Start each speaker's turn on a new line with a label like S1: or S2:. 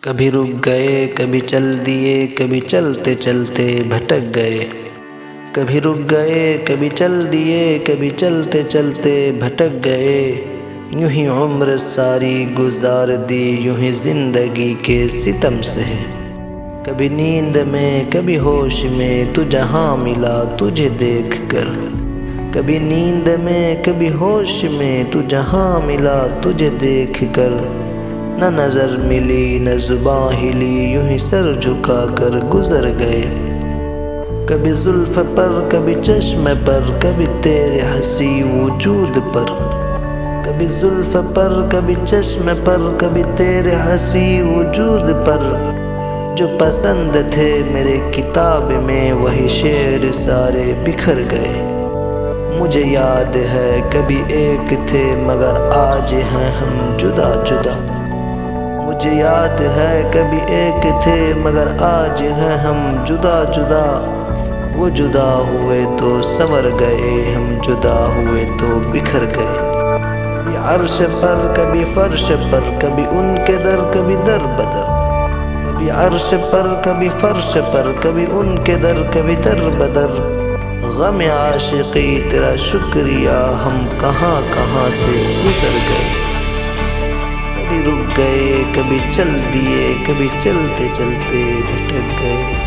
S1: کبھی رک گئے کبھی چل دیے کبھی چلتے چلتے بھٹک گئے، کبھی رک گئے کبھی چل دیے کبھی چلتے چلتے بھٹک گئے، یوں ہی عمر ساری گزار دی یوں ہی زندگی کے ستم سہے، کبھی نیند میں کبھی ہوش میں تو جہاں ملا تجھے دیکھ کر، کبھی نیند میں کبھی ہوش میں تو جہاں ملا تجھے دیکھ کر، نہ نظر ملی نہ زباں ہلی یوں ہی سر جھکا کر گزر گئے، کبھی زلف پر کبھی چشم پر کبھی تیرے ہنسی وجود پر، کبھی زلف پر کبھی چشم پر کبھی تیرے ہنسی وجود پر، جو پسند تھے میرے کتاب میں وہی شعر سارے بکھر گئے، مجھے یاد ہے کبھی ایک تھے مگر آج ہیں ہم جدا جدا، مجھے یاد ہے کبھی ایک تھے مگر آج ہیں ہم جدا جدا، وہ جدا ہوئے تو سنور گئے ہم جدا ہوئے تو بکھر گئے، کبھی عرش پر کبھی فرش پر کبھی ان کے در کبھی در بدر، کبھی عرش پر کبھی فرش پر کبھی ان کے در کبھی در بدر، غم عاشقی تیرا شکریہ ہم کہاں کہاں سے گزر گئے، کبھی رک گئے کبھی چل دیے کبھی چلتے چلتے بھٹک گئے۔